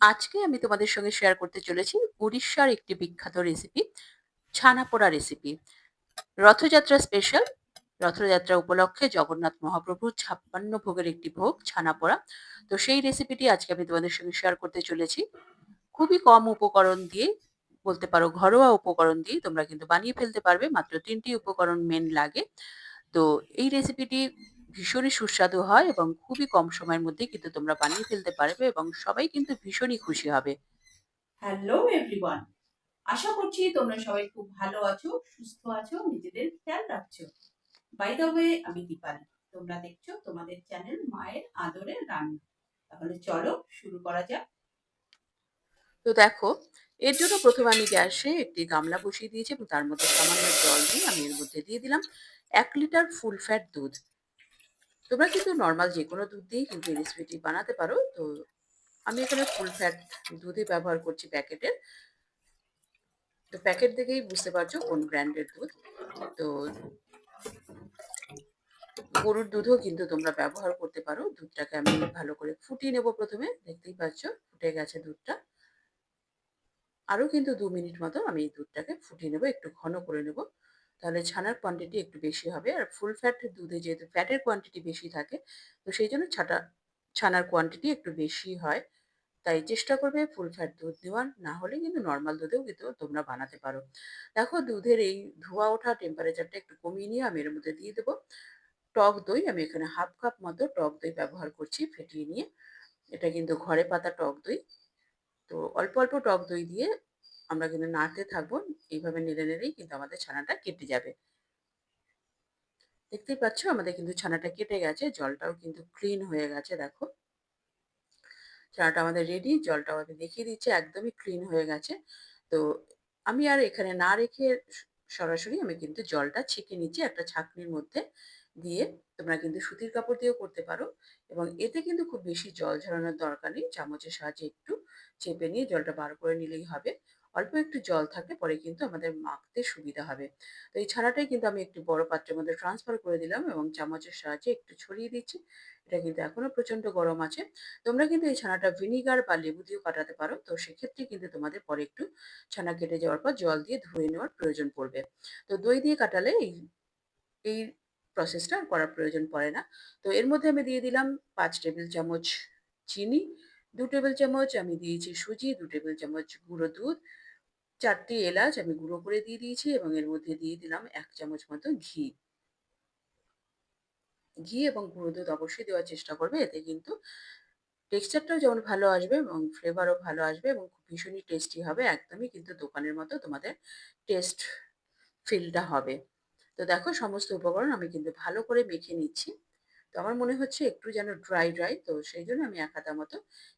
আজকে আমি তোমাদের সঙ্গে শেয়ার করতে চলেছি উড়িষ্যার একটি বিখ্যাত রেসিপি, ছানা পোড়া রেসিপি। রথযাত্রা স্পেশাল। রথযাত্রা উপলক্ষে জগন্নাথ মহাপ্রভুর ৫৬ ভোগের একটি ভোগ ছানা পোড়া। তো সেই রেসিপিটি আজকে আমি তোমাদের সঙ্গে শেয়ার করতে চলেছি। খুবই কম উপকরণ দিয়ে, বলতে পারো ঘরোয়া উপকরণ দিয়ে তোমরা কিন্তু বানিয়ে ফেলতে পারবে। মাত্র ৩ টি উপকরণ মেইন লাগে। তো এই রেসিপিটি ভীষণই সুস্বাদু হয় এবং খুবই কম সময়ের মধ্যেই কিন্তু তোমরা বানিয়ে ফেলতে পারবে এবং সবাই কিন্তু ভীষণই খুশি হবে। হ্যালো এভরিওয়ান, আশা করছি তোমরা সবাই খুব ভালো আছো, সুস্থ আছো, নিজেদের খেয়াল রাখছো। বাই দ্য ওয়ে, আমি দীপালি। তোমরা দেখছো তোমাদের চ্যানেল মায়ের আদরের রান্না। তাহলে চলো শুরু করা যাক। তো দেখো, এর জন্য প্রথমে আমি গ্যাসে একটি গামলা বসিয়ে দিয়েছি এবং তার মধ্যে সামান্য জল দিয়ে আমি এর মধ্যে দিয়ে দিলাম ১ লিটার ফুল ফ্যাট দুধ। তোমরা কিন্তু নর্মাল যে কোনো দুধ দিয়েই কিন্তু এই রেসিপিটি বানাতে পারো। তো আমি এখানে ফুল ফ্যাট দুধই ব্যবহার করছি প্যাকেটের। তো প্যাকেট দেখেই বুঝতে পারছো কোন ব্র্যান্ডের দুধ। তো গরুর দুধও কিন্তু তোমরা ব্যবহার করতে পারো। দুধটাকে আমি ভালো করে ফুটিয়ে নেব প্রথমে। দেখতেই পাচ্ছ ফুটে গেছে দুধটা। আরো কিন্তু ২ মিনিট মতো আমি এই দুধটাকে ফুটিয়ে নেব, একটু ঘন করে নেব। তাহলে ছানার কোয়ান্টিটি একটু বেশি হবে। আর ফুল ফ্যাট দুধে যেহেতু ফ্যাটের কোয়ান্টিটি বেশি থাকে, তো সেইজন্য ছানার কোয়ান্টিটি একটু বেশি হয়। তাই চেষ্টা করবে ফুল ফ্যাট দুধ দেওয়ার, না হলে কিন্তু নরমাল দুধেও কিন্তু তোমরা বানাতে পারো। দেখো দুধের এই ধোঁয়া ওঠা টেম্পারেচারটা একটু কমিয়ে নিয়ে আমি এর মধ্যে দিয়ে দেবো টক দই। আমি এখানে 1/2 কাপ মতো টক দই ব্যবহার করছি ফেটিয়ে নিয়ে। এটা কিন্তু ঘরে পাতা টক দই। তো অল্প, অল্প টক দই দিয়ে আমরা কিন্তু নাড়তে থাকবো। এইভাবে নেড়ে, নেড়েই কিন্তু আমাদের ছানাটা কেটে যাবে। দেখতেই পাচ্ছ আমাদের কিন্তু ছানাটা কেটে গেছে। জলটাও কিন্তু ক্লিন হয়ে গেছে দেখো। ছানাটা আমাদের রেডি। জলটাও আমি দেখিয়ে দিচ্ছি একদমই ক্লিন হয়ে গেছে। তো আমি আর এখানে না রেখে সরাসরি আমি কিন্তু জলটা ছেঁকে নিচ্ছি একটা ছাঁকনির মধ্যে দিয়ে। তোমরা কিন্তু সুতির কাপড় দিয়েও করতে পারো এবং এতে কিন্তু খুব বেশি জল ঝরানোর দরকার নেই। চামচের সাহায্যে একটু চেপে নিয়ে জলটা বার করে নিলেই হবে। অল্প একটু জল থাকলে পরে কিন্তু আমাদের মাখতে সুবিধা হবে। তো এই ছানাটাই কিন্তু আমি একটি বড় পাত্রের মধ্যে ট্রান্সফার করে দিলাম এবং চামচের সাহায্যে একটু ছড়িয়ে দিচ্ছি। এটা কিন্তু এখনো প্রচন্ড গরম আছে। তোমরা কিন্তু এই ছানাটা ভিনিগার বা লেবু দিয়েও কাটাতে পারো। তো সেক্ষেত্রে কিন্তু তোমাদের পরে একটু ছানা কেটে যাওয়ার পর জল দিয়ে ধুয়ে নেওয়ার প্রয়োজন পড়বে। তো দই দিয়ে কাটালে এই প্রসেসটা আর করার প্রয়োজন পড়ে না। তো এর মধ্যে আমি দিয়ে দিলাম ৫ টেবিল চামচ চিনি, ২ টেবিল চামচ আমি দিয়েছি সুজি, ২ টেবিল চামচ গুঁড়ো দুধ, ৪ টি এলাচ আমি গুঁড়ো করে দিয়ে দিয়েছি এবং এর মধ্যে দিয়ে দিলাম ১ চামচ মতো ঘি। ঘি এবং গুঁড়ো দুধ অবশ্যই দেওয়ার চেষ্টা করবে। এতে কিন্তু টেক্সচারটাও যেমন ভালো আসবে এবং ফ্লেভারও ভালো আসবে এবং ভীষণই টেস্টি হবে। একদমই কিন্তু দোকানের মতো তোমাদের টেস্ট ফিলটা হবে। তো দেখো সমস্ত উপকরণ আমি কিন্তু ভালো করে মেখে নিচ্ছি। তো আমার মনে হচ্ছে একটু যেন ড্রাই, ড্রাই। তো সেইজন্য আমি ১ হাতা মতো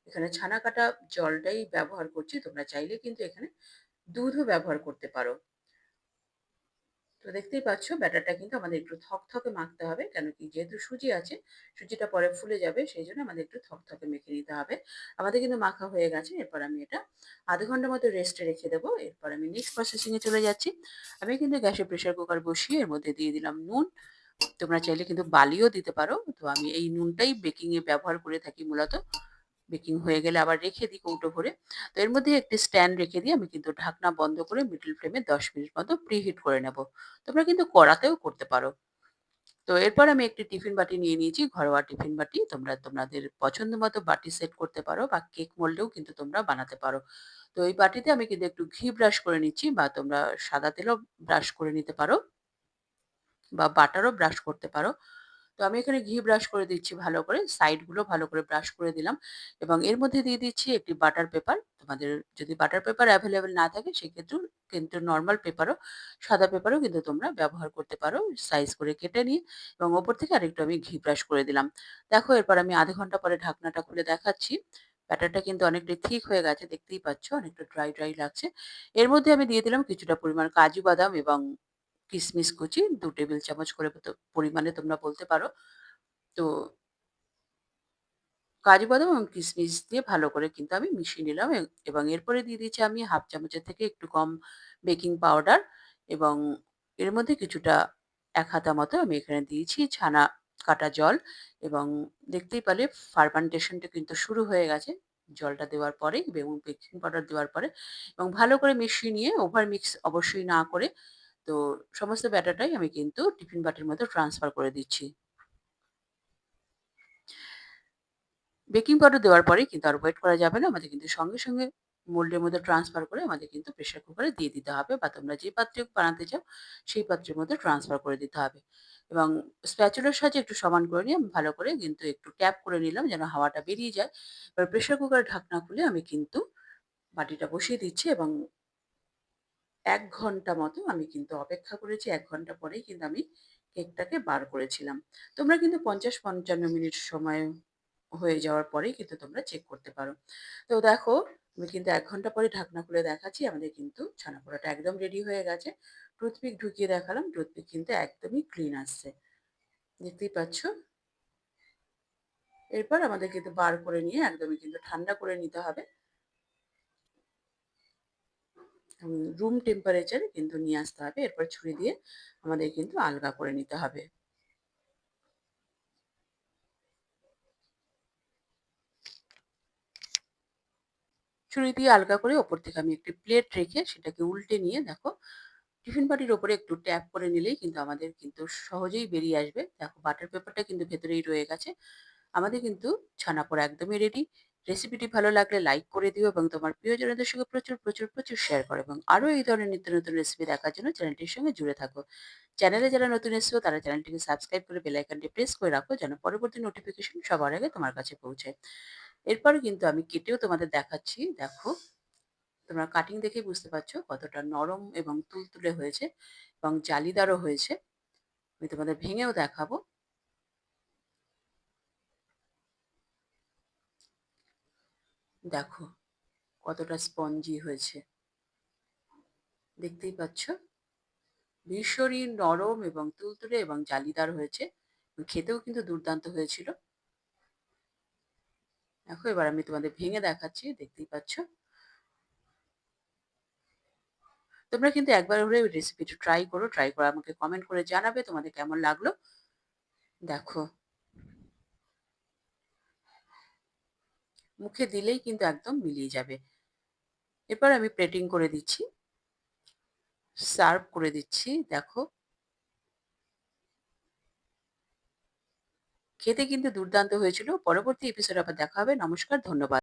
এখানে ছানা কাটা জলটাই ব্যবহার করছি। তোমরা চাইলে কিন্তু এখানে দুধও ব্যবহার করতে পারো। তো দেখতেই পাচ্ছ ব্যাটারটা কিন্তু আমাদের একটু থকথকে মাখতে হবে। কেন কি যেহেতু সুজি আছে, সুজিটা পরে ফুলে যাবে সেইজন্য আমাদের একটু থকথকে মেখে নিতে হবে। আমাদের কিন্তু মাখা হয়ে গেছে। এরপর আমি এটা ০.৫ ঘন্টা মতো রেস্টে রেখে দেবো। এরপর আমি নেক্সট প্রসেসিং এ চলে যাচ্ছি। আমি কিন্তু গ্যাসে প্রেশার কুকার বসিয়ে এর মধ্যে দিয়ে দিলাম নুন। তোমরা চাইলে কিন্তু বালিও দিতে পারো। তো আমি এই নুনটাই বেকিং এ ব্যবহার করে থাকি মূলত। বেকিং হয়ে গেলে আবার রেখে দিই কৌটো ভরে। তো এর মধ্যে একটি স্ট্যান্ড রেখে দিয়ে আমি কিন্তু ঢাকনা বন্ধ করে মিডল ফ্লেমে ১০ মিনিট মতো প্রিহিট করে নেব। তোমরা কিন্তু কড়াতেও করতে পারো। তো এরপর আমি একটি টিফিন বাটি নিয়ে নিয়েছি, ঘরোয়া টিফিন বাটি। তোমরা তোমাদের পছন্দ মতো বাটি সেট করতে পারো বা কেক মোল্ডেও কিন্তু তোমরা বানাতে পারো। তো এই বাটিতে আমি কিন্তু একটু ঘি ব্রাশ করে নিচ্ছি বা তোমরা সাদা তেলও ব্রাশ করে নিতে পারো বা বাটারও ব্রাশ করতে পারো। তো আমি এখানে ঘি ব্রাশ করে দিচ্ছি ভালো করে। সাইড গুলো ভালো করে ব্রাশ করে দিলাম এবং এর মধ্যে দিয়ে দিচ্ছি একটি বাটার পেপার। তোমাদের যদি বাটার পেপার এভেইলেবল না থাকে সেক্ষেত্রেও কিন্তু নরমাল পেপারও, সাদা পেপারও কিন্তু তোমরা ব্যবহার করতে পারো সাইজ করে কেটে নিয়ে এবং ওপর থেকে আরেকটু আমি ঘি ব্রাশ করে দিলাম। দেখো এরপর আমি ০.৫ ঘন্টা পরে ঢাকনাটা খুলে দেখাচ্ছি। ব্যাটারটা কিন্তু অনেকটাই থিক হয়ে গেছে। দেখতেই পাচ্ছ অনেকটা ড্রাই, ড্রাই লাগছে। এর মধ্যে আমি দিয়ে দিলাম কিছুটা পরিমাণ কাজু বাদাম এবং কিশমিশ কুচি ২ টেবিল চামচ করে পরিমাণে তোমরা বলতে পারো। তো কাজু বাদাম এবং কিশমিশ দিয়ে ভালো করে কিন্তু আমি মিশিয়ে নিলাম এবং এরপরে দিয়ে দিচ্ছি আমি ১/২ চামচের থেকে একটু কম বেকিং পাউডার এবং এর মধ্যে কিছুটা ১ হাতা মতো আমি এখানে দিয়েছি ছানা কাটা জল এবং দেখতেই পেলে ফার্মেন্টেশনটা কিন্তু শুরু হয়ে গেছে। জলটা দেওয়ার পরে এবং বেকিং পাউডার দেওয়ার পরে এবং ভালো করে মিশিয়ে নিয়ে ওভার মিক্স অবশ্যই না করে তো সমস্ত ব্যাটারটাই আমি কিন্তু টিফিন বাটির মধ্যে ট্রান্সফার করে দিচ্ছি। বেকিং পাউডার দেওয়ার পরেই কিন্তু আর ওয়েট করা যাবে না। আমাদের কিন্তু সঙ্গে, সঙ্গে মোল্ডের মধ্যে ট্রান্সফার করে আমাদের কিন্তু প্রেশার কুকারে দিয়ে দিতে হবে বা তোমরা যে পাত্রে বানাতে চাও সেই পাত্রের মধ্যে ট্রান্সফার করে দিতে হবে। এবং স্প্যাচুলার সাহায্যে একটু সমান করে নিয়ে আমি ভালো করে কিন্তু একটু ট্যাপ করে নিলাম যেন হাওয়াটা বেরিয়ে যায়। এবার প্রেশার কুকারের ঢাকনা খুলে আমি কিন্তু বাটিটা বসিয়ে দিচ্ছি এবং ১ ঘন্টা মতো আমি কিন্তু অপেক্ষা করেছি। ১ ঘন্টা পরেই কিন্তু আমি কেকটাকে বার করেছিলাম। তোমরা কিন্তু ৫০-৫৫ মিনিট সময় হয়ে যাওয়ার পরেই কিন্তু তোমরা চেক করতে পারো। তো দেখো আমি কিন্তু ১ ঘন্টা পরে ঢাকনা খুলে দেখাচ্ছি। আমাদের কিন্তু ছানা পোড়াটা একদম রেডি হয়ে গেছে। টুথপিক ঢুকিয়ে দেখালাম। টুথপিক কিন্তু একদমই ক্লিন আসছে। দেখতেই পাচ্ছ। এরপর আমাদের কিন্তু বার করে নিয়ে একদমই কিন্তু ঠান্ডা করে নিতে হবে। রুম টেম্পারেচারে কিন্তু নিয়ে আসতে হবে। এরপর ছুরি দিয়ে আমাদের কিন্তু আলগা করে নিতে হবে। ছুরি দিয়ে আলগা করে ওপর থেকে আমি একটি প্লেট রেখে সেটাকে উল্টে নিয়ে দেখো টিফিন বাটির ওপরে একটু ট্যাপ করে নিলেই কিন্তু আমাদের কিন্তু সহজেই বেরিয়ে আসবে। দেখো বাটার পেপারটা কিন্তু ভেতরেই রয়ে গেছে। আমাদের কিন্তু ছানা পোড়া একদমই রেডি। রেসিপিটি ভালো লাগলে লাইক করে দিও এবং তোমার প্রিয়জনদের সঙ্গে প্রচুর, প্রচুর, প্রচুর শেয়ার করো এবং আরো এই ধরনের নিত্য নতুন রেসিপি দেখার জন্য চ্যানেলটির সঙ্গে জুড়ে থাকো। চ্যানেলে যারা নতুন এসেছো তারা চ্যানেলটিকে সাবস্ক্রাইব করে বেল আইকনটি প্রেস করে রাখো যেন পরবর্তী নোটিফিকেশন সবার আগে তোমার কাছে পৌঁছায়। এরপরে কিন্তু আমি কেটেও তোমাদের দেখাচ্ছি। দেখো তোমরা কাটিং দেখেই বুঝতে পারছো কতটা নরম এবং তুলতুলে হয়েছে এবং জালিদারও হয়েছে। আমি তোমাদের ভেঙেও দেখাবো। দেখো কতটা স্পঞ্জি হয়েছে। দেখতেই পাচ্ছ। ভীষণই নরম এবং তুলতুলে এবং জালিদার হয়েছে। খেতেও কিন্তু দুর্দান্ত হয়েছিল। দেখো এবার আমি তোমাদের ভেঙে দেখাচ্ছি। দেখতেই পাচ্ছ। তোমরা কিন্তু একবার হলেও রেসিপিটা ট্রাই করো। ট্রাই করে আমাকে কমেন্ট করে জানাবে তোমাদের কেমন লাগলো। দেখো মুখে দিলেই কিন্তু একদম মিলিয়ে যাবে। এরপর আমি প্লেটিং করে দিচ্ছি। সার্ভ করে দিচ্ছি। দেখো খেতে কিন্তু দুর্দান্ত হয়েছিল। পরবর্তী এপিসোডে আবার দেখা হবে। নমস্কার, ধন্যবাদ।